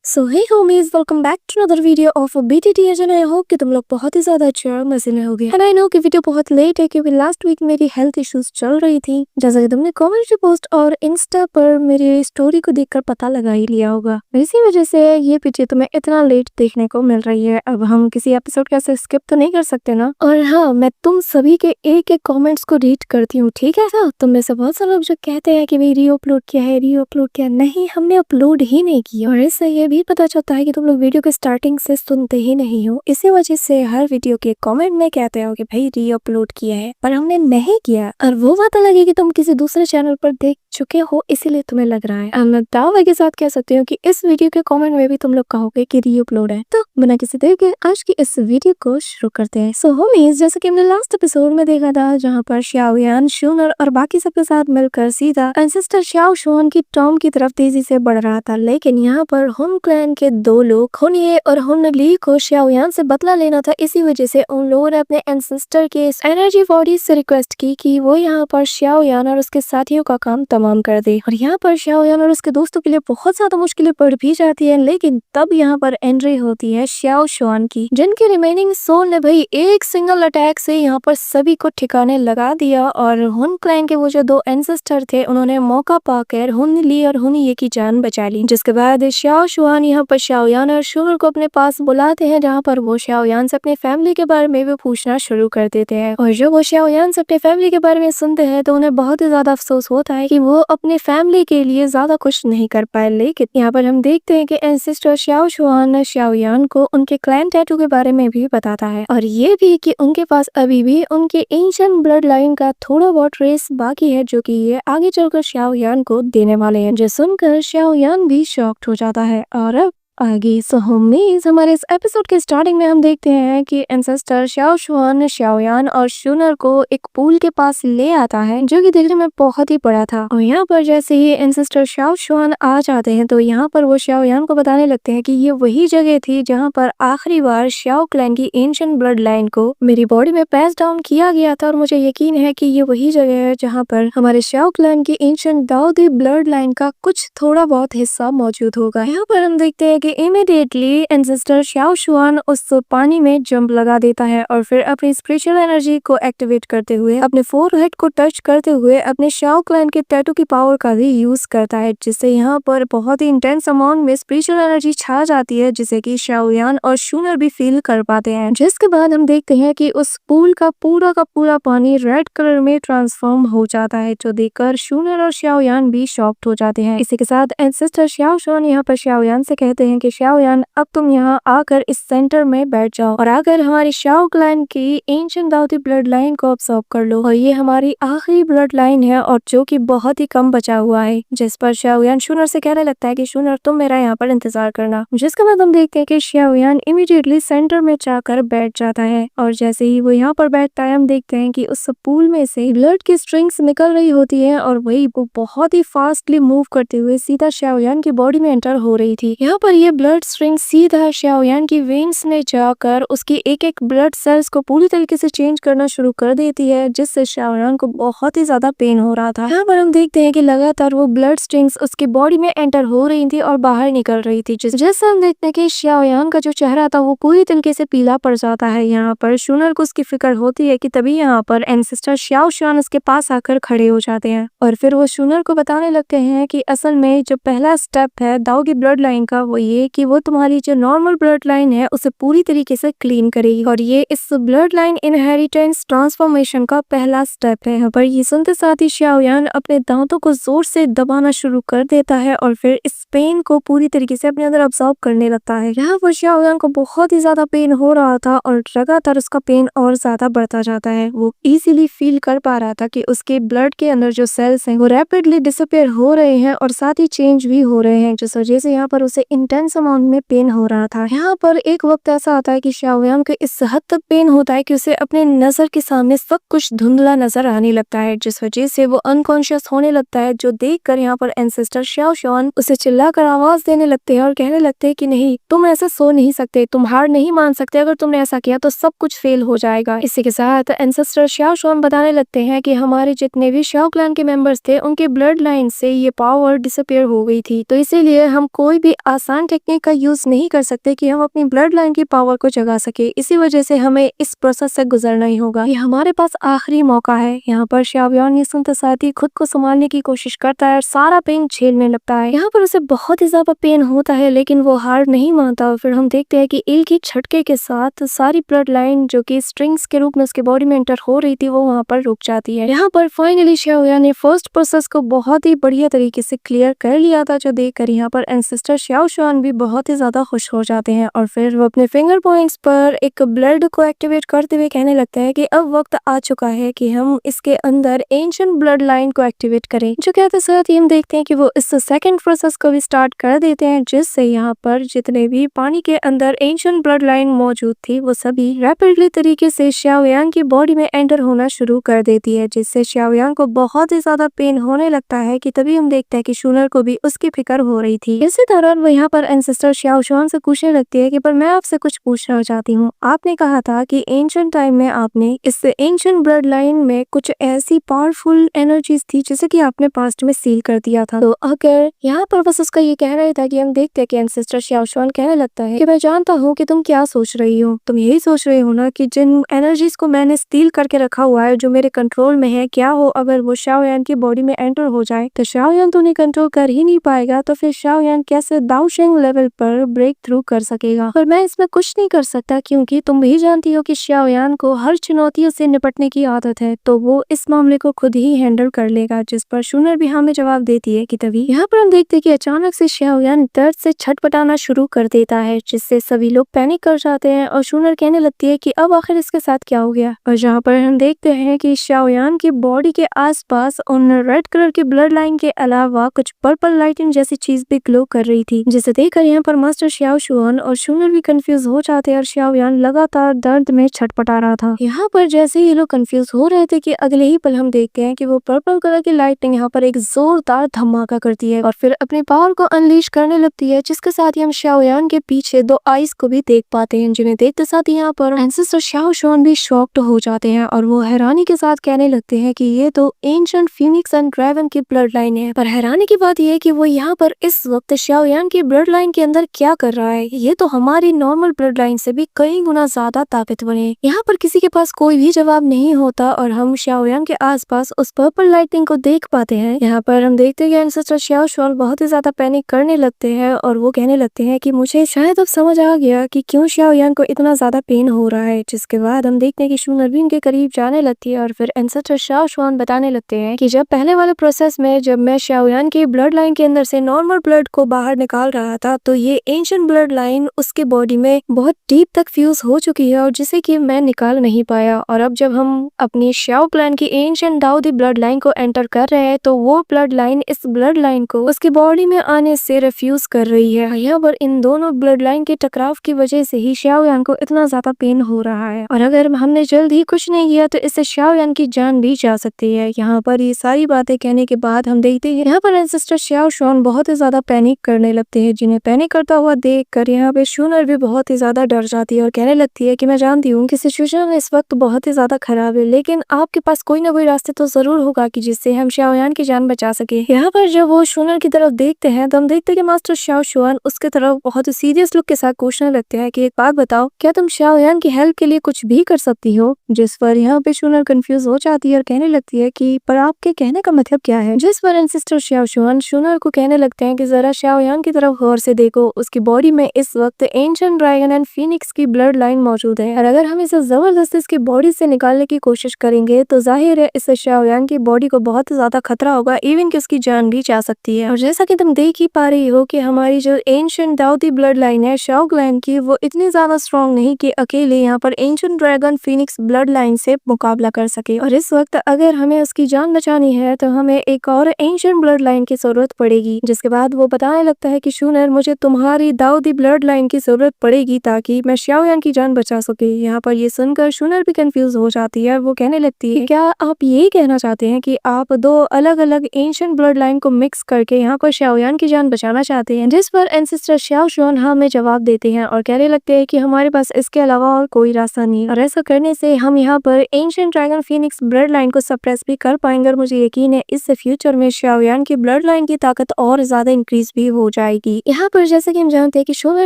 So hey homies, welcome back to another video of BTT again. I hope कि तुम लोग बहुत ही ज्यादा अच्छे और मजे में होगे। एंड आई नो कि वीडियो बहुत लेट है क्योंकि लास्ट वीक मेरी हेल्थ इश्यूज चल रही थी, जैसा कि तुमने कम्युनिटी पोस्ट और इंस्टा पर मेरी स्टोरी को देखकर पता लगा ही लिया होगा। इसी वजह से ये वीडियो तुम्हें इतना लेट देखने को मिल रही है। अब हम किसी एपिसोड का स्किप तो नहीं कर सकते ना। और हाँ, मैं तुम सभी के एक एक कॉमेंट्स को रीड करती हूँ, ठीक है? तुम में से बहुत सारे लोग जो कहते हैं कि भाई री अपलोड किया है, री अपलोड किया नहीं, हमने अपलोड ही नहीं किया। और इससे ये भी पता चलता है कि तुम लोग वीडियो के स्टार्टिंग से सुनते ही नहीं हो। इसी वजह से हर वीडियो के कमेंट में कहते हो कि भाई री अपलोड किया है, पर हमने नहीं किया। और वो बात अलग है कि तुम किसी दूसरे चैनल पर देख चुके हो, इसीलिए तुम्हें लग रहा है। मैं दावे के साथ कह सकती हूँ कि इस वीडियो के कमेंट में भी तुम लोग कहोगे कि री अपलोड है। तो बिना किसी देर के आज की इस वीडियो को शुरू करते हैं। सो होमीज, जैसे कि हमने लास्ट एपिसोड में देखा था, जहाँ पर xiaoyan, शूनर और बाकी सबके साथ मिलकर सीधा एंसेस्टर xiao shuan की टॉम की तरफ तेजी से बढ़ रहा था। लेकिन यहाँ पर हुन क्लैन के दो लोग हुन ये और हुन ली को xiaoyan से बदला लेना था। इसी वजह से उन लोगों ने अपने एंसेस्टर के एनर्जी बॉडी से रिक्वेस्ट की कि वो यहाँ पर xiaoyan और उसके साथियों का काम तमाम कर दे। और यहाँ पर xiaoyan और उसके दोस्तों के लिए बहुत ज्यादा मुश्किलें पड़ भी जाती है। लेकिन तब यहाँ पर एंट्री होती है xiao shuan की, जिनकी रिमेनिंग सोल ने भाई एक सिंगल अटैक से यहाँ पर सभी को ठिकाने लगा दिया। और हुन क्लैन के वो जो दो एंसेस्टर थे, उन्होंने मौका पाकर हुन ली और हुन ये की जान बचा ली। जिसके बाद xiao shuan यहाँ पर xiaoyan और शूनर को अपने पास बुलाते हैं, जहाँ पर वो xiaoyan से अपनी फैमिली के बारे में भी पूछना शुरू कर देते हैं। और जब वो xiaoyan से अपनी फैमिली के बारे में सुनते हैं तो उन्हें बहुत ही ज्यादा अफसोस होता है कि वो अपनी फैमिली के लिए ज्यादा कुछ नहीं कर पाए। लेकिन यहाँ पर हम देखते हैं कि एंसेस्टर xiao shuan xiaoyan को उनके क्लैन टैटू के बारे में भी बताता है, और ये भी कि उनके पास अभी भी उनके एंशिएंट ब्लड लाइन का थोड़ा बहुत ट्रेस बाकी है, जो कि ये आगे चलकर xiaoyan को देने वाले हैं। जो सुनकर xiaoyan भी शॉक्ड हो जाता है। और अब आगे सो होमीज, हमारे इस एपिसोड के स्टार्टिंग में हम देखते हैं कि एंसेस्टर xiao shuan xiaoyan और शूनर को एक पूल के पास ले आता है, जो कि देखने में बहुत ही बड़ा था। और यहाँ पर जैसे ही एंसेस्टर xiao shuan आ जाते हैं तो यहाँ पर वो xiaoyan को बताने लगते हैं कि ये वही जगह थी जहाँ पर आखिरी बार xiao क्लैन की एंशिएंट ब्लड लाइन को मेरी बॉडी में पैस डाउन किया गया था। और मुझे यकीन है कि ये वही जगह है जहाँ पर हमारे xiao क्लैन की एंशिएंट दाऊदी ब्लड लाइन का कुछ थोड़ा बहुत हिस्सा मौजूद होगा। यहाँ पर हम देखते हैं कि इमीडिएटली एंसेस्टर xiao shuan उस पानी में जंप लगा देता है और फिर अपनी स्पिरिचुअल एनर्जी को एक्टिवेट करते हुए अपने फोरहेड को टच करते हुए अपने xiao क्लैन के टैटू की पावर का भी यूज करता है, जिससे यहाँ पर बहुत ही इंटेंस अमाउंट में स्पिरिचुअल एनर्जी छा जाती है, जिसे कि xiaoyan और शूनर भी फील कर पाते हैं। जिसके बाद हम देखते हैं कि उस पूल का पूरा पानी रेड कलर में ट्रांसफॉर्म हो जाता है, जो देखकर शूनर और xiaoyan भी शॉक्ड हो जाते हैं। इसी के साथ एंसेस्टर xiao shuan यहाँ पर xiaoyan से कहते हैं कि xiaoyan, अब तुम यहाँ आकर इस सेंटर में बैठ जाओ और आकर हमारी xiao क्लैन की एंशिएंट दाऊदी ब्लड लाइन को ऑब्जर्व कर लो। और ये हमारी आखिरी ब्लड लाइन है और जो कि बहुत ही कम बचा हुआ है। जिस पर xiaoyan शूनर से कहने लगता है कि शूनर, तुम मेरा यहाँ पर इंतजार करना। जिसके बाद हम देखते हैं कि xiaoyan इमीडिएटली सेंटर में जाकर बैठ जाता है। और जैसे ही वो यहाँ पर बैठता है, हम देखते हैं कि उस पूल में से ब्लड की स्ट्रिंग्स निकल रही होती है और वही वो बहुत ही फास्टली मूव करते हुए सीधा xiaoyan की बॉडी में एंटर हो रही थी। यहाँ पर ये ब्लड स्ट्रिंग सीधा xiaoyan की वेन्स में जाकर उसकी एक एक ब्लड सेल्स को पूरी तरीके से चेंज करना शुरू कर देती है, जिससे xiaoyan को बहुत ही ज्यादा पेन हो रहा था। यहाँ पर हम देखते हैं कि लगातार वो ब्लड स्ट्रिंग्स उसकी बॉडी में एंटर हो रही थी और बाहर निकल रही थी। जैसे हम देखते हैं कि xiaoyan का जो चेहरा था वो पूरी तरीके से पीला पड़ जाता है। यहाँ पर शूनर को उसकी फिक्र होती है कि तभी यहाँ पर एंसेस्टर xiao shuan उसके पास आकर खड़े हो जाते हैं और फिर वो शूनर को बताने लगते हैं कि असल में जो पहला स्टेप है दाऊ की ब्लड लाइन का, वो ये कि वो तुम्हारी जो नॉर्मल ब्लड लाइन है उसे पूरी तरीके से क्लीन करेगी। और ये इस ब्लड लाइन इनहेरिटेंस ट्रांसफॉर्मेशन का पहला स्टेप है। पर ये सुनते साथ ही xiaoyan अपने दांतों को जोर से दबाना शुरू कर देता है और फिर इस पेन को पूरी तरीके से अपने अंदर अब्सॉर्ब करने लगता है। यहाँ पर xiaoyan को बहुत ही ज्यादा पेन हो रहा था और लगातार उसका पेन और ज्यादा बढ़ता जाता है। वो इजीली फील कर पा रहा था कि उसके ब्लड के अंदर जो सेल्स हैं वो रैपिडली डिसअपियर हो रहे हैं और साथ ही चेंज भी हो रहे हैं, जिस वजह से यहाँ पर उसे इंटेंस अमाउंट में पेन हो रहा था। यहाँ पर एक वक्त ऐसा आता है कि xiaoyan को इस हद तक पेन होता है कि उसे अपने नजर के सामने सब कुछ धुंधला नजर आने लगता है, जिस वजह से वो अनकॉन्शियस होने लगता है। जो देखकर यहाँ पर एंसेस्टर xiao shuan उसे चिल्लाकर आवाज देने लगते हैं और कहने लगते हैं कि नहीं, तुम ऐसे सो नहीं सकते, तुम हार नहीं मान सकते। अगर तुमने ऐसा किया तो सब कुछ फेल हो जाएगा। इसी के साथ एंसेस्टर xiao shuan बताने लगते हैं कि हमारे जितने भी xiao क्लैन के मेंबर्स थे, उनके ब्लड लाइन से ये पावर डिसअपियर हो गई थी, तो इसीलिए हम कोई भी आसान टेक्निक का यूज नहीं कर सकते कि हम अपनी ब्लड लाइन की पावर को जगा सके। इसी वजह से हमें इस प्रोसेस से गुजरना ही होगा। ये हमारे पास आखिरी मौका है। यहाँ पर शाओयान ये सुनते साथ ही खुद को संभालने की कोशिश करता है और सारा पेन झेलने लगता है। यहाँ पर उसे बहुत ही ज्यादा पेन होता है, लेकिन वो हार नहीं मानता। और फिर हम देखते हैं कि एक ही झटके के साथ सारी ब्लड लाइन जो कि स्ट्रिंग्स के रूप में उसके बॉडी में एंटर हो रही थी वो वहाँ पर रुक जाती है। यहाँ पर फाइनली शाओयान ने फर्स्ट प्रोसेस को बहुत ही बढ़िया तरीके से क्लियर कर लिया था, जो देखकर यहाँ पर एंसेस्टर शाओ शुआन भी बहुत ही ज्यादा खुश हो जाते हैं। और फिर वो अपने फिंगर पॉइंट्स पर एक ब्लड को एक्टिवेट करते हुए कहने लगता है कि अब वक्त आ चुका है कि हम इसके अंदर एंशिएंट ब्लड लाइन को एक्टिवेट करें। जो कहते साथ ही हम देखते हैं कि वो इस सेकंड प्रोसेस को भी स्टार्ट कर देते हैं, जिससे यहाँ पर जितने भी पानी के अंदर एंशिएंट ब्लड लाइन मौजूद थी वो सभी रैपिडली तरीके से शाओयान की बॉडी में एंटर होना शुरू कर देती है, जिससे शाओयान को बहुत ही ज्यादा पेन होने लगता है। कि तभी हम देखते हैं कि शूनर को भी उसकी फिक्र हो रही थी। इसी दौरान वो यहाँ पर एंसेस्टर शाओ शुआन से पूछने लगती है कि पर मैं आपसे कुछ पूछना चाहती हूँ। आपने कहा था कि एंशिएंट टाइम में आपने इस एंशिएंट ब्लड लाइन में कुछ ऐसी पावरफुल एनर्जीज थी जिसे कि आपने पास्ट में सील कर दिया था। तो अगर यहाँ पर बस उसका ये कह रहा था कि हम देखते हैं कि एंसेस्टर शाओ शुआन कहने लगता है कि मैं जानता हूँ कि तुम क्या सोच रही हो। तुम यही सोच रही हो ना कि जिन एनर्जीज को मैंने स्टील करके रखा हुआ है, जो मेरे कंट्रोल में है, क्या हो अगर वो शाओयान की बॉडी में एंटर हो जाए तो शाओयान तो उन्हें कंट्रोल कर ही नहीं पाएगा। तो फिर शाओयान कैसे दाओशेंग लेवल पर ब्रेक थ्रू कर सकेगा। पर मैं इसमें कुछ नहीं कर सकता, क्योंकि तुम भी जानती हो कि शाओयान को हर चुनौतियों से निपटने की आदत है, तो वो इस मामले को खुद ही हैंडल कर लेगा। जिस पर शूनर भी हमें जवाब देती है कि तभी यहाँ पर हम देखते हैं कि अचानक से शाओयान दर्द से छटपटाना शुरू कर देता है, जिससे सभी लोग पैनिक कर जाते हैं और शूनर कहने लगती है कि अब आखिर इसके साथ क्या हो गया। और जहाँ पर हम देखते हैं कि शाओयान की बॉडी के आसपास उन रेड कलर की ब्लड लाइन के अलावा कुछ पर्पल लाइटिंग जैसी चीज भी ग्लो कर रही थी, जिसे देखकर यहाँ पर मास्टर शाओ शुआन और शूनर भी कंफ्यूज हो जाते हैं और शाओयान लगातार दर्द में छटपटा रहा था। यहाँ पर जैसे ही लोग कंफ्यूज हो रहे थे कि अगले ही पल हम देखते हैं कि वो पर्पल कलर की लाइटिंग यहाँ पर एक जोरदार धमाका करती है और फिर अपने पावर को अनलीश करने लगती है, जिसके साथ ही हम शाओयान के पीछे दो आइस को भी देख पाते हैं, जिन्हें देखते साथ ही यहाँ पर एंसेस्टर शाओ शुआन भी शॉक्ड हो जाते हैं और वो हैरानी के साथ कहने लगते हैं कि ये तो एंशिएंट फीनिक्स एंड ड्रैगन की ब्लड लाइन है। पर हैरानी की बात यह है कि वो यहाँ पर इस वक्त शाओयान की ब्लड लाइन के अंदर क्या कर रहा है। ये तो हमारी नॉर्मल ब्लड लाइन से भी कई गुना ज्यादा ताकतवर है। यहाँ पर किसी के पास कोई भी जवाब नहीं होता और हम शाओयान के आसपास उस पर्पल लाइटिंग को देख पाते हैं। यहाँ पर हम देखते हैं कि एंसेस्टर शाओ शुआन बहुत ही ज्यादा पैनिक करने लगते हैं और वो कहने लगते हैं कि मुझे शायद अब समझ आ गया कि क्यों शाओयान को इतना ज्यादा पेन हो रहा है। जिसके बाद हम देखते हैं कि शूनर भी उनके करीब जाने लगती है और फिर एंसेस्टर शाओ शुआन बताने लगते हैं कि जब पहले वाले प्रोसेस में जब मैं शाओयान की ब्लड लाइन के अंदर से नॉर्मल ब्लड को बाहर निकाल रहा था, तो ये एंशिएंट ब्लड लाइन उसके बॉडी में बहुत डीप तक फ्यूज हो चुकी है और जिसे कि मैं निकाल नहीं पाया। और अब जब हम अपनी शाओ क्लैन की एंशिएंट दाऊदी ब्लड लाइन को एंटर कर रहे हैं, तो वो ब्लड लाइन इस ब्लड लाइन को उसकी बॉडी में आने से रिफ्यूज कर रही है। यहाँ पर इन दोनों ब्लड लाइन के टकराव की वजह से ही शाओयान को इतना ज्यादा पेन हो रहा है और अगर हमने जल्द ही कुछ नहीं किया तो इससे शाओयान की जान भी जा सकती है। यहाँ पर ये सारी बातें कहने के बाद हम देखते हैं यहाँ पर एंसेस्टर शाओ शुआन बहुत ही ज्यादा पैनिक करने लगते हैं, जिन्हें पैनिक करता हुआ देख कर यहाँ पे शूनर भी बहुत ही ज्यादा डर जाती है और कहने लगती है कि मैं जानती हूँ कि सिचुएशन इस वक्त बहुत ही ज्यादा खराब है, लेकिन आपके पास कोई ना कोई रास्ते तो जरूर होगा कि जिससे हम शाओयान की जान बचा सके। यहाँ पर जब वो शूनर की तरफ देखते हैं तो हम देखते हैं कि मास्टर शाओ शुआन उसके तरफ बहुत सीरियस लुक के साथ पूछने लगते हैं कि एक बात बताओ, क्या तुम शाओयान की हेल्प के लिए कुछ भी कर सकती हो। जिस पर यहाँ पे शूनर कंफ्यूज हो जाती है और कहने लगती है कि पर आपके कहने का मतलब क्या है। जिस पर एंसेस्टर शाओ शुआन शूनर को कहने लगते हैं कि जरा शाओयान की तरफ गौर से देखो, उसकी बॉडी में इस वक्त एंशिएंट ड्रैगन एंड फीनिक्स की ब्लड लाइन मौजूद है और अगर हम इसे जबरदस्ती इसकी बॉडी से निकालने की कोशिश करेंगे तो जाहिर है इससे शाओयान की बॉडी को बहुत ज्यादा खतरा होगा, इवन कि उसकी जान भी जा सकती है। और जैसा कि तुम देख ही पा रही हो कि हमारी जो एंशिएंट दाऊदी ब्लड लाइन है शाओ क्लैन की, वो इतनी ज्यादा स्ट्रॉन्ग नहीं कि अकेले यहाँ पर ancient dragon Phoenix blood line से मुकाबला कर सके और इस वक्त अगर हमें उसकी जान बचानी है तो हमें एक और एंशिएंट ब्लड लाइन की जरूरत पड़ेगी। जिसके बाद वो बताने लगता है कि शूनर, मुझे तुम्हारी दाऊदी ब्लड लाइन की जरूरत पड़ेगी ताकि मैं शाओयान की जान बचा सके। यहाँ पर ये सुनकर शूनर भी कंफ्यूज हो जाती है। वो कहने लगती है क्या आप ये कहना चाहते हैं कि आप दो अलग अलग एंशिएंट ब्लड लाइन को मिक्स करके यहाँ पर शाओयान की जान बचाना चाहते हैं। जिस पर एंसेस्टर शाओ शुआन हमें जवाब देते हैं और कहने लगते हैं कि हमारे पास इसके अलावा और कोई रास्ता नहीं और ऐसा करने से हम यहाँ पर ancient dragon Phoenix blood line को सप्रेस भी कर पाएंगे और मुझे यकीन है इससे फ्यूचर में शाओयान की ब्लड लाइन की ताकत और ज्यादा इंक्रीज भी हो जाएगी। यहाँ पर जैसे कि हम जानते हैं कि शूनर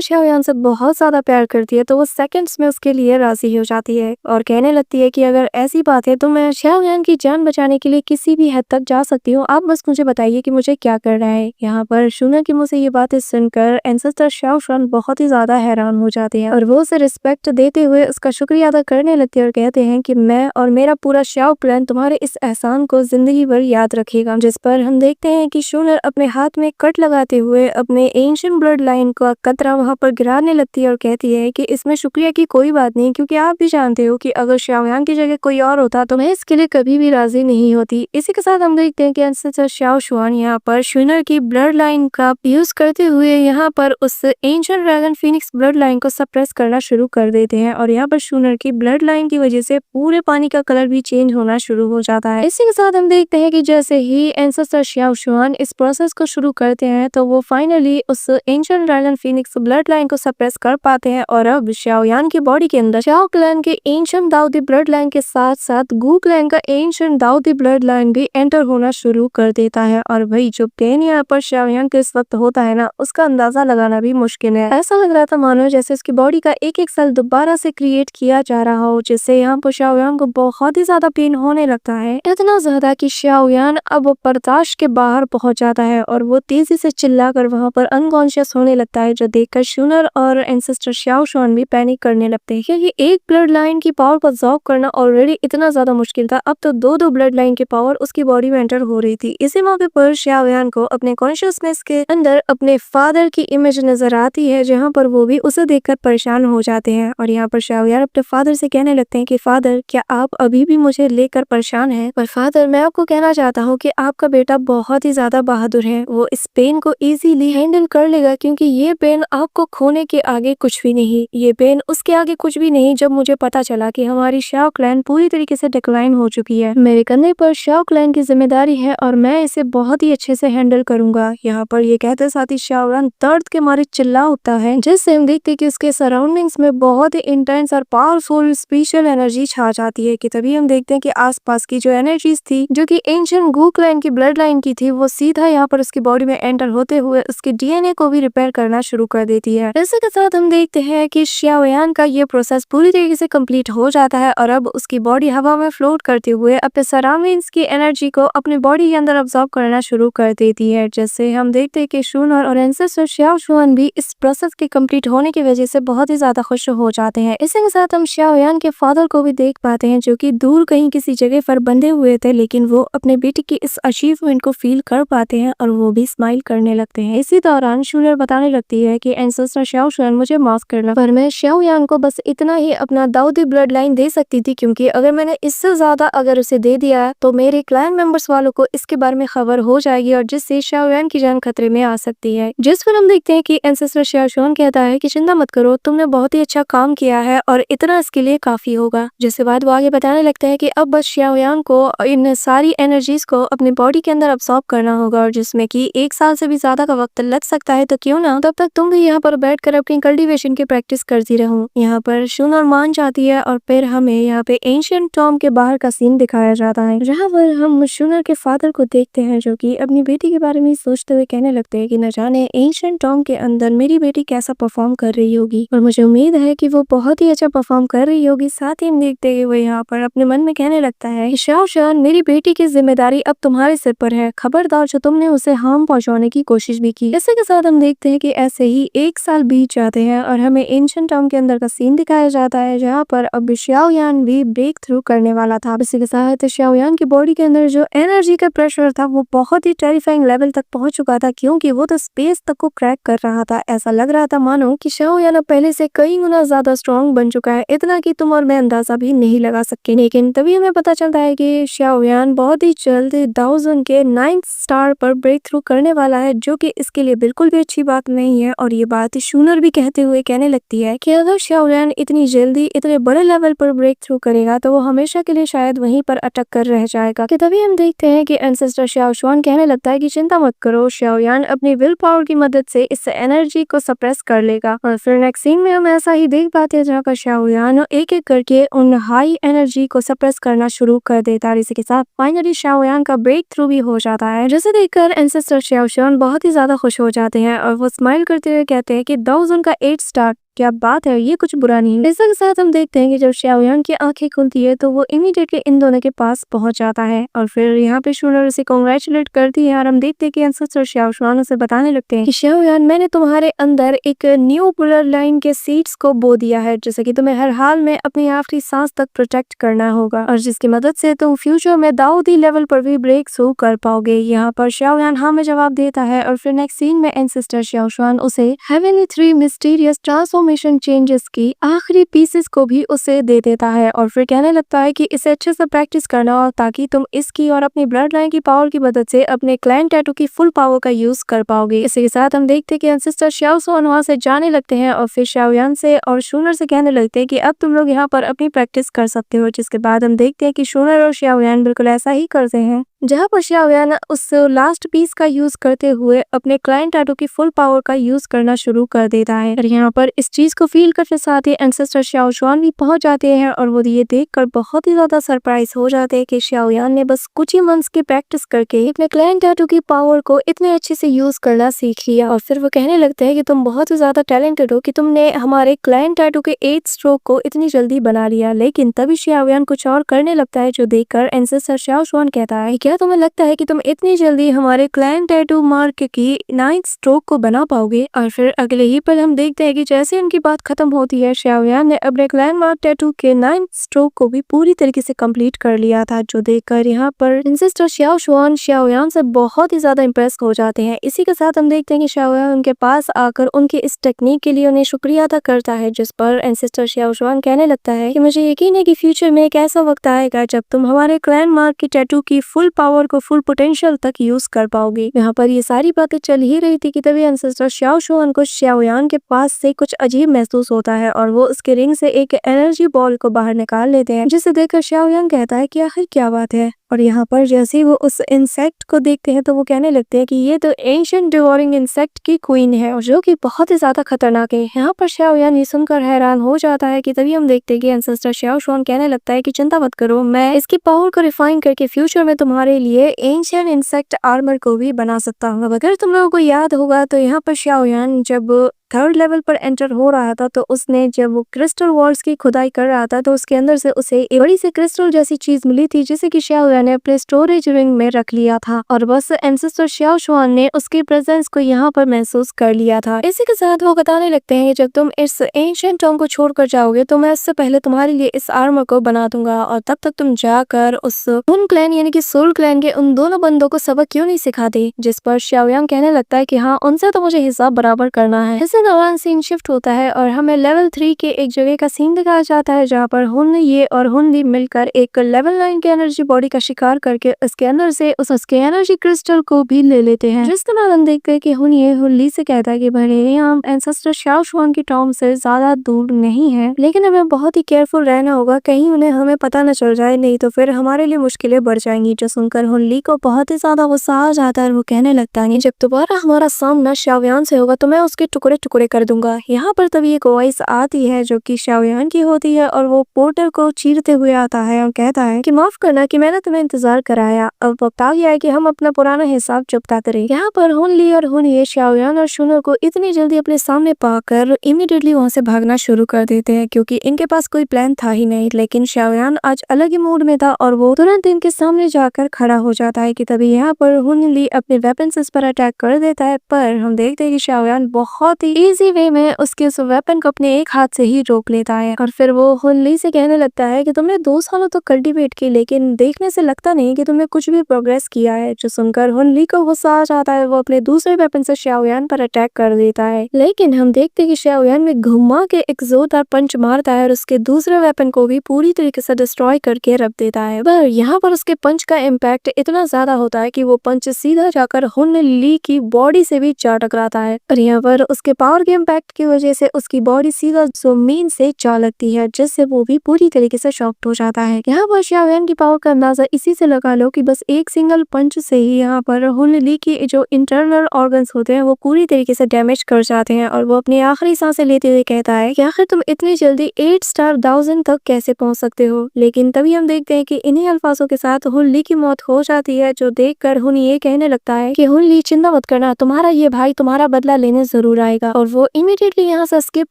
शाओयान से बहुत ज्यादा प्यार करती है, तो वो सेकंड्स में उसके लिए राजी हो जाती है और कहने लगती है कि अगर ऐसी बात है तो मैं शाओयान की जान बचाने के लिए किसी भी हद तक जा सकती हूँ, आप बस मुझे बताइए कि मुझे क्या करना है। यहाँ पर शूनर के मुंह से ये बातें सुनकर एंसेस्टर शाओ शुआन बहुत ही ज्यादा हैरान हो जाते हैं और वो उसे रिस्पेक्ट देते हुए उसका शुक्रिया अदा करने लगते हैं और कहते हैं कि मैं और मेरा पूरा शाओ क्लैन तुम्हारे इस एहसान को जिंदगी भर याद रखेगा। जिस पर हम देखते हैं कि शूनर अपने हाथ में कट लगाते हुए अपने एंशिएंट ब्लड लाइन का कतरा वहां पर गिराने लगती है और कहती है कि इसमें शुक्रिया की कोई बात नहीं, क्योंकि आप भी जानते हो कि अगर शाओयान की जगह कोई और होता तो मैं इसके लिए कभी भी राजी नहीं होती। इसी के साथ हम देखते हैं कि एंसेस्टर शाओ शुआन यहाँ पर शूनर की ब्लड लाइन का यूज करते हुए यहाँ पर उस ancient dragon Phoenix blood line को सप्रेस करना शुरू कर देते हैं और यहाँ पर शूनर की ब्लड लाइन की वजह से पूरे पानी का कलर भी चेंज होना शुरू हो जाता है। इसी के साथ हम देखते हैं कि जैसे ही एंसेस्टर शाओ शुआन इस प्रोसेस को शुरू करते हैं तो वो फाइनली उस ancient dragon Phoenix blood line को सप्रेस कर पाते हैं और अब शाओयान की बॉडी के अंदर शाओ क्लैन के एंशिएंट दाऊदी ब्लड लाइन के साथ साथ गू क्लैन का एंशिएंट दाऊदी ब्लड लाइन भी एंटर होना शुरू कर देता है। और भाई जो पेन यहाँ पर शाओयान के इस वक्त होता है ना, उसका अंदाजा लगाना भी मुश्किल है। ऐसा लग रहा था मानो जैसे उसकी बॉडी का एक एक सेल दोबारा से क्रिएट किया जा रहा हो, जिससे यहाँ पर शाओयान को बहुत ही ज्यादा पेन होने लगता है, इतना ज्यादा कि शाओयान अब बर्दाश्त के बाहर पहुंच जाता है और वो तेजी से चिल्लाकर वहां पर अनकॉन्शियस होने लगता है, जो देखकर शूनर और एंसेस्टर शाओ शुआन भी पैनिक करने लगते हैं, क्योंकि एक ब्लड लाइन की पावर को अब्सॉर्ब करना ऑलरेडी इतना ज्यादा मुश्किल था, अब तो दो ब्लड लाइन की पावर उसकी बॉडी में एंटर हो रही थी। इसी मौके पर शाओयान को अपने कॉन्शियसनेस के अंदर अपने फादर की इमेज नजर आती है, जहाँ पर वो भी उसे देखकर परेशान हो जाते हैं और यहाँ पर शाओयान अपने फादर से कहने लगते हैं कि फादर, क्या आप अभी भी मुझे लेकर परेशान हैं? पर फादर, मैं आपको कहना चाहता हूँ कि आपका बेटा बहुत ही ज्यादा बहादुर है, वो इस पेन को इजीली हैंडल कर लेगा, क्योंकि ये पेन आपको खोने के आगे कुछ भी नहीं, ये पेन उसके आगे कुछ भी नहीं। जब मुझे पता चला कि हमारी शाओ क्लैन पूरी तरीके से डिक्लाइन हो चुकी है, मेरे कंधे पर शाओ क्लैन की जिम्मेदारी है और मैं इसे बहुत ही अच्छे से हैंडल करूंगा। यहाँ पर ये कहते साथ ही शाओयान दर्द के मारे चिल्ला उठता है, जिससे हम देखते कि उसके सराउंडिंग्स में बहुत ही इंटेंस और पावरफुल स्पेशल एनर्जी छा जाती है कि तभी हम देखते हैं कि आसपास की जो एनर्जीज थी, जो कि एंशिएंट गू क्लैन की ब्लड लाइन की थी, वो सीधा यहाँ पर उसकी बॉडी में एंटर होते हुए उसके डीएनए को भी रिपेयर करना शुरू कर देती है। इसी के साथ हम देखते हैं कि शाओयान का ये प्रोसेस पूरी तरीके से कंप्लीट हो जाता है और अब उसकी बॉडी हवा में फ्लोट करते हुए अपने सराउंडिंग्स की एनर्जी को अपने बॉडी के अंदर अब्सॉर्ब करना शुरू कर देती है। जैसे हम देखते हैं कि शूनर और एंसेस्टर शाओ शुआन भी इस प्रोसेस के कंप्लीट होने की वजह से बहुत ही ज्यादा खुश हो जाते हैं। इसी के साथ हम शाओयान के फादर को भी देख पाते हैं, जो कि दूर कहीं किसी जगह पर बंधे हुए थे, लेकिन वो अपने बेटी की इस अचीवमेंट को फील कर पाते हैं और वो भी स्माइल करने लगते हैं। इसी दौरान शूनर बताने लगती है कि एंसेस्टर शाओ शुआन, मुझे माफ करना, पर मैं शाओयान को बस इतना ही अपना दाऊदी ब्लड लाइन दे सकती थी, क्योंकि अगर मैंने इससे ज्यादा अगर उसे दे दिया तो मेरे क्लैन मेंबर्स वालों को इसके बारे में खबर हो जाएगी और जिससे शाओयान की जान खतरे में आ सकती है। जिस पर हम देखते हैं कि एंसेस्टर शाओ शुआन कहता है कि चिंता मत करो, तुमने बहुत ही अच्छा काम किया है और इतना इसके लिए काफी होगा। जिसके बाद वो आगे बताने लगता है कि अब बस शाओयान को इन सारी एनर्जीज को अपनी बॉडी के अंदर अब्सॉर्ब करना होगा और जिसमें कि 1 साल से भी ज्यादा का वक्त लग सकता है, तो क्यों ना तब तक तुम भी यहाँ पर बैठकर अपनी कल्टीवेशन की प्रैक्टिस करती रहो। यहाँ पर शूनर मान जाती है और फिर हमें यहाँ पे एंशिएंट टॉम के बाहर का सीन दिखाया जाता है, जहाँ पर हम शूनर के फादर को देखते हैं, जो कि अपनी बेटी के बारे में सोचते हुए कहने लगते हैं कि न जाने एंशिएंट टॉम के अंदर मेरी बेटी कैसा परफॉर्म कर रही होगी और मुझे उम्मीद है कि वो बहुत ही अच्छा परफॉर्म कर रही होगी। साथ ही हम देखते हैं वो यहाँ पर अपने मन में कहने लगता है, शाओ शुआन, मेरी बेटी की जिम्मेदारी अब तुम्हारे सिर पर है, खबरदार जो तुमने उसे हार्म पहुंचाने की कोशिश भी की। इसी के साथ हम देखते हैं कि ऐसे ही 1 साल बीत जाते हैं और हमें एंशिएंट टॉम के अंदर का सीन दिखाया जाता है, जहाँ पर अब शाओयान भी ब्रेक थ्रू करने वाला था। इसी के साथ शाओयान की बॉडी के अंदर जो एनर्जी का प्रेशर था वो बहुत ही टेरिफाइंग लेवल तक पहुंच चुका था, क्योंकि वो तो स्पेस तक को क्रैक कर रहा था। ऐसा लग रहा था मानो कि शाओयान अब पहले से कई गुना ज्यादा स्ट्रॉन्ग बन चुका है, इतना कि तुम और मैं अंदाजा भी नहीं लगा सके। लेकिन तभी हमें पता चलता है कि शाओयान बहुत ही जल्द दाओजन के 9th स्टार पर ब्रेक थ्रू करने वाला है, जो कि इसके लिए बिल्कुल भी अच्छी बात नहीं है। और ये बात शूनर भी कहते हुए कहने लगती है कि अगर शाओयान इतनी जल्दी इतने बड़े लेवल पर ब्रेक थ्रू करेगा तो वो हमेशा के लिए शायद वहीं पर अटक कर रह जाएगा। कि तभी हम देखते हैं कि एंसेस्टर शाओ शुआन कहने लगता है कि चिंता मत करो, शाओयान अपनी विल पावर की मदद से इस एनर्जी को सप्रेस कर लेगा। और फिर नेक्स्ट सीन में हम ऐसा ही देख पाते हैं, जहाँ पर शाओयान एक एक करके उन हाई एनर्जी को सप्रेस करना शुरू कर देता है। इसी के साथ फाइनली शाओयान का ब्रेक थ्रू भी हो जाता है, जिसे देखकर एंसेस्टर शाओ शुआन बहुत ही ज्यादा खुश हो जाते होते हैं और वो स्माइल करते हुए कहते हैं कि दाओ जुन का 8 स्टार, क्या बात है, ये कुछ बुरा नहीं। इसी के साथ हम देखते हैं कि जब शाओयान की आंखें खुलती है तो वो इमीडिएटली इन दोनों के पास पहुंच जाता है और फिर यहाँ पे शूनर उसे कांग्रेचुलेट करती है और हम देखते हैं कि एंसेस्टर शाओशुआन उसे बताने लगते हैं कि शाओयान, मैंने तुम्हारे अंदर एक न्यू ब्लड लाइन के सीड्स को बो दिया है, जैसे कि तुम्हें हर हाल में अपनी आखिरी सांस तक प्रोटेक्ट करना होगा और जिसकी मदद से तुम फ्यूचर में दाऊदी लेवल पर भी ब्रेक थ्रू कर पाओगे। यहाँ पर शाओयान हाँ में जवाब देता है और फिर नेक्स्ट सीन में एंसेस्टर शाओशुआन उसे हेवनली 3 मिस्टीरियस ट्रांसफॉर्मेशन चेंजेस की आखिरी पीसेस को भी उसे दे देता है और फिर कहने लगता है कि इसे अच्छे से प्रैक्टिस करना और ताकि तुम इसकी और अपनी ब्लड लाइन की पावर की मदद से अपने क्लैन टैटू की फुल पावर का यूज कर पाओगे। इसी के साथ हम देखते हैं कि एंसेस्टर शाओशुआन वहां से जाने लगते हैं और फिर शाओयान से और शूनर से कहने लगते हैं कि अब तुम लोग यहाँ पर अपनी प्रैक्टिस कर सकते हो। जिसके बाद हम देखते हैं कि शूनर और शाओयान बिल्कुल ऐसा ही करते हैं, जहाँ पर शाओयान उस लास्ट पीस का यूज करते हुए अपने क्लाइंट टैटू की फुल पावर का यूज करना शुरू कर देता है और यहाँ पर इस चीज को फील करने साथ ही एंसेस्टर शाओशुआन भी पहुंच जाते हैं और वो ये देखकर बहुत ही ज्यादा सरप्राइज हो जाते हैं कि शाओयान ने बस कुछ ही मंथ्स की प्रैक्टिस करके अपने क्लाइंट टैटू की पावर को इतने अच्छे से यूज करना सीख लिया। और फिर वो कहने लगते हैं कि तुम बहुत ही ज्यादा टैलेंटेड हो कि तुमने हमारे क्लाइंट टैटू के 8 स्ट्रोक को इतनी जल्दी बना लिया। लेकिन तभी शाओयान कुछ और करने लगता है, जो देखकर एंसेस्टर शाओशुआन कहता है, क्या तुम्हें लगता है कि तुम इतनी जल्दी हमारे क्लाइंट टैटू मार्क की 9th स्ट्रोक को बना पाओगे? और फिर अगले ही पल हम देखते हैं कि जैसे उनकी बात खत्म होती है, शाओयान ने अपने क्लाइंट मार्क टैटू के 9th स्ट्रोक को भी पूरी तरीके से कंप्लीट कर लिया था, जो देखकर यहाँ पर एंसेस्टर शाओशुआन शाओयान से बहुत ही ज्यादा इंप्रेस हो जाते हैं। इसी के साथ हम देखते हैं कि शाओयान उनके पास आकर उनके इस टेक्निक के लिए उन्हें शुक्रिया अदा करता है, जिस पर एंसेस्टर शाओशुआन कहने लगता है कि मुझे यकीन है कि फ्यूचर में एक ऐसा वक्त आएगा जब तुम हमारे क्लाइंट मार्क की टैटू की फुल पावर को फुल पोटेंशियल तक यूज कर पाओगे। यहाँ पर ये सारी बातें चल ही रही थी कि तभी एंसेस्टर शाओशुआन को शाओयान के पास से कुछ अजीब महसूस होता है और वो उसके रिंग से एक एनर्जी बॉल को बाहर निकाल लेते हैं, जिसे देखकर शाओयान कहता है कि आखिर क्या बात है। और यहाँ पर जैसे ही वो उस इंसेक्ट को देखते हैं तो वो कहने लगते हैं कि ये तो एंशिएंट डिवोरिंग इंसेक्ट की क्वीन है और जो कि बहुत ही ज्यादा खतरनाक है। यहाँ पर शाओयान ये सुनकर हैरान हो जाता है कि तभी हम देखते हैं कि एंसेस्टर शाओशुआन कहने लगता है कि चिंता मत करो, मैं इसकी पावर को रिफाइन करके फ्यूचर में तुम्हारे लिए एंशिएंट इंसेक्ट आर्मर को भी बना सकता हूँ। अगर तुम लोगों को याद होगा तो यहाँ पर शाओयान जब 3rd लेवल पर एंटर हो रहा था तो उसने जब वो क्रिस्टल वॉल्स की खुदाई कर रहा था तो उसके अंदर से उसे एक बड़ी सी क्रिस्टल जैसी चीज मिली थी, जिसे कि शाओयान ने अपने स्टोरेज रिंग में रख लिया था और बस एंसेस्टर शाओशुआन ने उसकी प्रेजेंस को यहाँ पर महसूस कर लिया था। इसी के साथ वो बताने लगते हैं कि जब तुम इस एंशिएंट टॉम को छोड़कर जाओगे तो मैं इससे पहले तुम्हारे लिए इस आर्मर को बना दूंगा और तब तक तुम जाकर उस उन क्लैन यानी कि सोल क्लैन के उन दोनों बंदों को सबक क्यों नहीं सिखाते। जिस पर शाओयान कहने लगता है कि हाँ, उनसे तो मुझे हिसाब बराबर करना है। इसी दौरान सीन शिफ्ट होता है और हमें लेवल 3 के एक जगह का सीन दिखाया जाता है, जहाँ पर हुन ये और हुन ली मिलकर एक लेवल 9 के एनर्जी बॉडी का शिकार करके उसके अंदर से उसके एनर्जी क्रिस्टल को भी ले लेते हैं। जिसके बाद हम देखते हैं कि हुन ये हुन ली से कहता है कि भले ही हम एंसेस्टर शाओशुआन की टॉम से ज्यादा दूर नहीं है, लेकिन हमें बहुत ही केयरफुल रहना होगा, कहीं उन्हें हमें पता न चल जाए, नहीं तो फिर हमारे लिए मुश्किलें बढ़ जाएंगी। जो सुनकर हुन ली को बहुत ही ज्यादा गुस्सा आ जाता है। वो कहने लगता है जब दोबारा हमारा सामना शाओयान से होगा तो मैं उसके टुकड़े टुकड़े कर दूंगा। यहाँ पर तभी एक वॉइस आती है जो कि शाओयान की होती है और वो पोर्टर को चीरते हुए आता है और कहता है कि माफ करना कि मैंने तुम्हें इंतजार कराया, अब वक्त आ गया है कि हम अपना पुराना हिसाब चुकता करें। यहाँ पर हुन ली और हुन ये शाओयान और शूनर को इतनी जल्दी अपने सामने पाकर इमीडिएटली वहाँ से भागना शुरू कर देते हैं, क्योंकि इनके पास कोई प्लान था ही नहीं। लेकिन शाओयान आज अलग ही मूड में था और वो तुरंत इनके सामने जाकर खड़ा हो जाता है कि तभी यहाँ पर हुन ली अपने वेपन से इस पर अटैक कर देता है, पर हम देखते हैं कि शाओयान बहुत ही इजी वे में उसके उस वेपन को अपने एक हाथ से ही रोक लेता है और फिर वो हुन ली से कहने लगता है कि तुमने 2 सालों तक कल्टीवेट की, लेकिन देखने से लगता नहीं कि तुमने कुछ भी प्रोग्रेस किया है। जो सुनकर हुन ली को गुस्सा आ जाता है, वो अपने दूसरे वेपन से शाओयान पर अटैक कर देता है, लेकिन हम देखते हैं कि शाओयान में घुमा के एक जोरदार पंच मारता है और उसके दूसरे वेपन को भी पूरी तरीके से डिस्ट्रॉय करके रख देता है। पर यहाँ पर उसके पंच का इम्पैक्ट इतना ज्यादा होता है कि वो पंच सीधा जाकर हुन ली की बॉडी से भी जा टकराता है और यहाँ पर उसके पावर के इम्पैक्ट की वजह से उसकी बॉडी सीधा जमीन से जा लगती है, जिससे वो भी पूरी तरीके से शॉक्ड हो जाता है। यहाँ पर शाओयान की पावर का अंदाजा इसी से लगा लो कि बस एक सिंगल पंच से ही यहाँ पर हुन ली की जो इंटरनल ऑर्गन्स होते हैं वो पूरी तरीके से डैमेज कर जाते हैं और वो अपनी आखिरी सांसें लेते हुए कहता है कि आखिर तुम इतनी जल्दी 8 स्टार 1000 तक कैसे पहुंच सकते हो। लेकिन तभी हम देखते हैं कि इन्हीं अल्फाजों के साथ हुन ली की मौत हो जाती है, जो देखकर हुन ये कहने लगता है कि हुन ली चिंता मत करना, तुम्हारा ये भाई तुम्हारा बदला लेने जरूर आएगा। और वो इमीडिएटली यहाँ से स्किप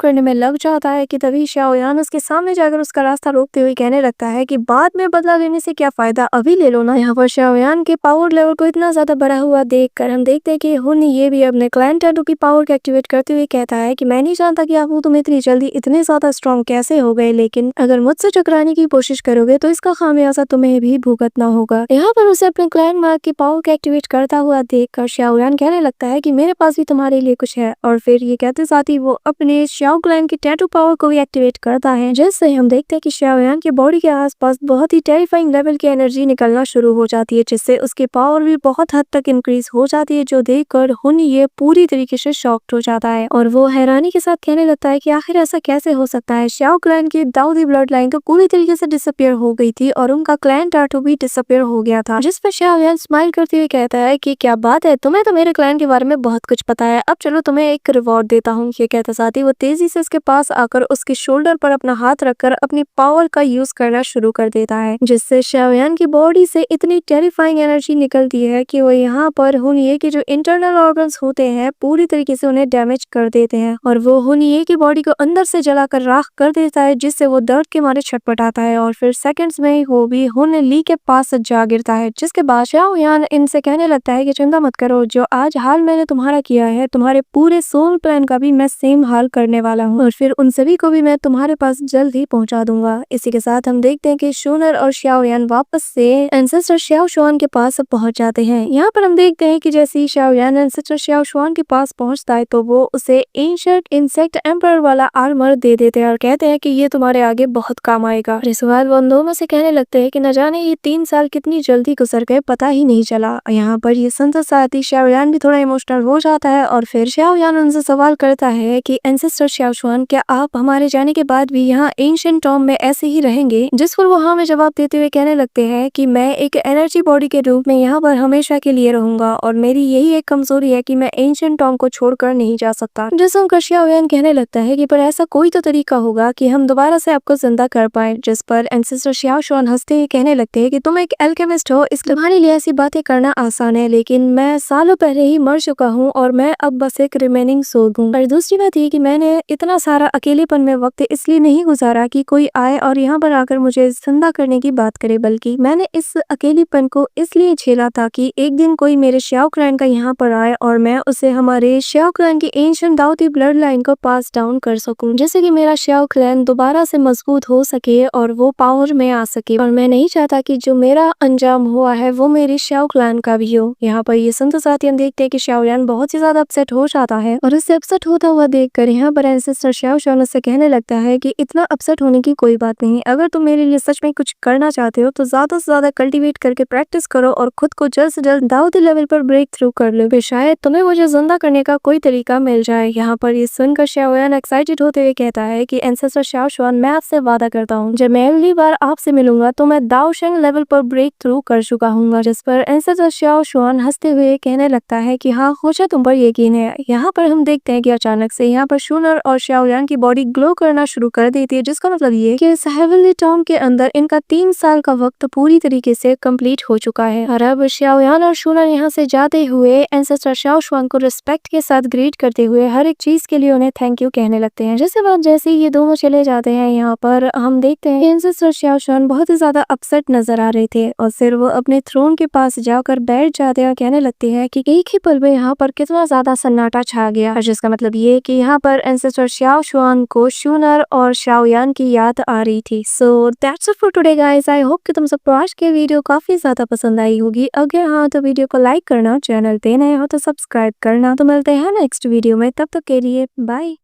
करने में लग जाता है कि तभी शाओयान उसके सामने जाकर उसका रास्ता रोकते हुए कहने लगता है कि बाद में बदला लेने से क्या फायदा, अभी ले लो ना। यहाँ पर शाओयान के पावर लेवल को इतना ज्यादा बढ़ा हुआ देखकर हम देखते हैं कि हुन ये भी अपने क्लैन टैटू की पावर को एक्टिवेट करते हुए कहता है कि मैं नहीं जानता कि आप तुम इतनी जल्दी इतने ज्यादा स्ट्रॉन्ग कैसे हो गए, लेकिन अगर मुझसे टकराने की कोशिश करोगे तो इसका खामियाजा तुम्हें भी भुगतना होगा। यहाँ पर उसे अपने क्लैन मार्क की पावर को एक्टिवेट करता हुआ देखकर शाओयान कहने लगता है कि मेरे पास भी तुम्हारे लिए कुछ है, और फिर ये कहते साथ ही वो अपने शाओ क्लैन की टैटू पावर को भी एक्टिवेट करता है, जिससे हम देखते हैं कि शाओयान की बॉडी के आसपास बहुत ही टेरिफाइंग लेवल की एनर्जी निकलना शुरू हो जाती है, जिससे उसकी पावर भी बहुत हद तक इंक्रीज हो जाती है, जो देखकर हुन ये पूरी तरीके से शॉक्ड हो जाता है और वो हैरानी के साथ कहने लगता है कि आखिर ऐसा कैसे हो सकता है। शाओ क्लैन की दाऊदी ब्लड लाइन तो पूरी तरीके से डिसअपियर हो गई थी और उनका क्लैन टैटू भी डिसअपियर हो गया था, जिस पर शाओयान स्माइल करते हुए कहता है कि क्या बात है, तुम्हें तो मेरे क्लैन के बारे में बहुत कुछ पता है, अब चलो तुम्हें एक रिवॉर्ड देता हूँ। ये कहता साथ ही वो तेजी से उसके पास आकर उसके शोल्डर पर अपना हाथ रखकर अपनी पावर का यूज करना शुरू कर देता है, जिससे शाओयान की बॉडी से इतनी टेरिफाइंग एनर्जी निकलती है कि वो यहाँ पर हुनये के जो इंटरनल ऑर्गन्स होते हैं पूरी तरीके से उन्हें डैमेज कर देते हैं और वो हुनये की बॉडी को अंदर से जलाकर राख कर देता है, जिससे वो दर्द के मारे छटपटाता है और फिर सेकंड्स में वो भी हुन ली के पास जा गिरता है। जिसके बाद शाओयान इनसे कहने लगता है कि चिंता मत करो, जो आज हाल मैंने तुम्हारा किया है तुम्हारे पूरे सोल प्लान का भी मैं सेम हाल करने वाला हूँ और फिर उन सभी को भी मैं तुम्हारे पास जल्द ही पहुंचा दूंगा। इसी के साथ हम देखते हैं कि शूनर और शाओयान वापस से एंसेस्टर शाओ शुआन के पास पहुंच जाते हैं। यहाँ पर हम देखते हैं कि जैसे ही शाओयान एंसेस्टर शाओ शुआन के पास पहुंचता है तो वो उसे एंशिएंट इंसेक्ट एम्पर वाला आर्मर दे देते हैं और कहते हैं कि ये तुम्हारे आगे बहुत काम आएगा। इस बार वो उन दोनों से कहने लगते हैं कि न जाने ये 3 साल कितनी जल्दी गुजर गए, पता ही नहीं चला। यहाँ पर ये सुनते साथ ही शाओयान भी थोड़ा इमोशनल हो जाता है और फिर शाओयान उनसे सवाल करता है कि एंसेस्टर शाओ शुआन, क्या आप हमारे जाने के बाद भी यहाँ एंशिएंट टॉम में ऐसे ही रहेंगे? जिस पर वो हाँ में जवाब देते हुए कहने लगते हैं कि मैं एक एनर्जी बॉडी के रूप में यहाँ पर हमेशा के लिए रहूंगा और मेरी यही एक कमजोरी है कि मैं एंशिएंट टॉम को छोड़कर नहीं जा सकता। जिस सुनकर शाओयान कहने लगता है कि पर ऐसा कोई तो तरीका होगा कि हम दोबारा से आपको जिंदा कर पाए। जिस पर एंसेस्टर शाओ शुआन हंसते हुए कहने लगते हैं कि तुम एक एल्केमिस्ट हो, इसलिए तुम्हारे लिए ऐसी बातें करना आसान है, लेकिन मैं सालों पहले ही मर चुका हूँ और मैं अब बस एक रिमेनिंग सोल हूँ। और दूसरी बात ये कि मैंने इतना सारा अकेलेपन में वक्त इसलिए नहीं गुजारा कि कोई आए और यहाँ पर आकर मुझे जिंदा करने की बात करे, बल्कि मैंने इस अकेलेपन को इसलिए झेला था कि एक दिन कोई मेरे शाओ क्लैन का यहाँ पर आए और मैं उसे हमारे शाओ क्लैन की एंशिएंट दाऊदी ब्लड लाइन को पास डाउन कर सकूं, जिससे कि मेरा शाओ क्लैन दोबारा से मजबूत हो सके और वो पावर में आ सके। और मैं नहीं चाहता कि जो मेरा अंजाम हुआ है वो मेरे शाओ क्लैन का भी हो। यहाँ पर ये सुनते साथ ही हम देखते हैं कि शाओयान बहुत ही ज्यादा अपसेट हो जाता है और उससे अपसेट होता हुआ देखकर यहाँ पर एंसेस्टर शाओ शुआन उससे कहने लगता है कि इतना अपसेट होने की कोई बात नहीं, अगर तुम मेरे लिए सच में कुछ करना चाहते हो तो ज्यादा से ज्यादा कल्टीवेट करके प्रैक्टिस करो और खुद को जल्द से जल्द दाऊदी लेवल पर ब्रेक थ्रू कर लो, फिर शायद तुम्हें मुझे जिंदा करने का कोई तरीका मिल जाए। यहाँ पर ये सुनकर शाओयान एक्साइटेड होते हुए कहता है कि एंसेस्टर शाओ शुआन, मैं आपसे वादा करता हूँ जब मैं अगली बार आपसे मिलूंगा तो मैं दाओ शेंग लेवल पर ब्रेक थ्रू कर चुका हूँ। जिस पर एंसेस्टर शाओ शुआन हंसते हुए कहने लगता है कि हाँ, मुझे तुम पर यकीन है। यहाँ पर हम देखते हैं कि अचानक से यहाँ पर शूनर और शाओयान की बॉडी ग्लो करना शुरू कर देती है, जिसका मतलब ये कि इस हेवनली टॉम के अंदर इनका 3 साल का वक्त पूरी तरीके से कंप्लीट हो चुका है। और अब शाओयान और शूनर यहाँ से जाते हुए एंसेस्टर शाओ शुआन को रिस्पेक्ट के साथ ग्रीट करते हुए हर एक चीज के लिए उन्हें थैंक यू कहने लगते हैं। जिसके बाद जैसे ये दोनों चले जाते हैं यहाँ पर हम देखते हैं एंसेस्टर शाओ शुआन बहुत ही ज्यादा अपसेट नजर आ रहे थे और फिर वो अपने थ्रोन के पास जाकर बैठ जाते हैं और कहने लगते हैं कि एक ही पल में यहाँ पर कितना ज्यादा सन्नाटा छा गया, जिसका मतलब ये कि यहाँ पर एंसेस्टर शाओ शुआन को शूनर और शाओयान की याद आ रही थी। So that's it for today guys. I hope कि तुम सबको आज के वीडियो काफी ज्यादा पसंद आई होगी। अगर हाँ तो वीडियो को लाइक करना, चैनल पे नए हो तो सब्सक्राइब करना। तो मिलते हैं नेक्स्ट वीडियो में, तब तक के लिए बाय।